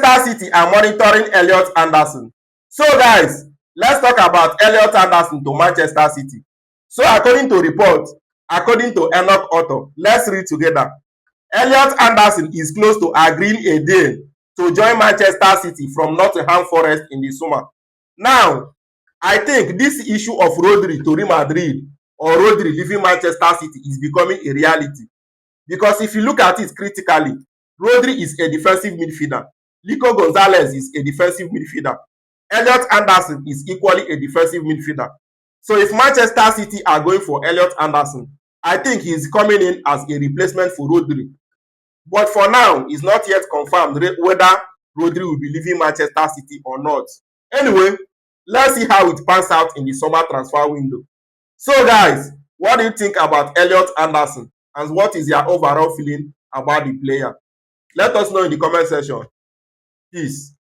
Manchester City are monitoring Elliot Anderson. So guys, let's talk about Elliot Anderson to Manchester City. So according to reports, according to Enoch Otto, let's read together. Elliot Anderson is close to agreeing a deal to join Manchester City from Nottingham Forest in the summer. Now, I think this issue of Rodri to Real Madrid or Rodri leaving Manchester City is becoming a reality. Because if you look at it critically, Rodri is a defensive midfielder. Nico Gonzalez is a defensive midfielder. Elliot Anderson is equally a defensive midfielder. So if Manchester City are going for Elliot Anderson, I think he is coming in as a replacement for Rodri. But for now, it's not yet confirmed whether Rodri will be leaving Manchester City or not. Anyway, let's see how it pans out in the summer transfer window. So guys, what do you think about Elliot Anderson? And what is your overall feeling about the player? Let us know in the comment section. Peace.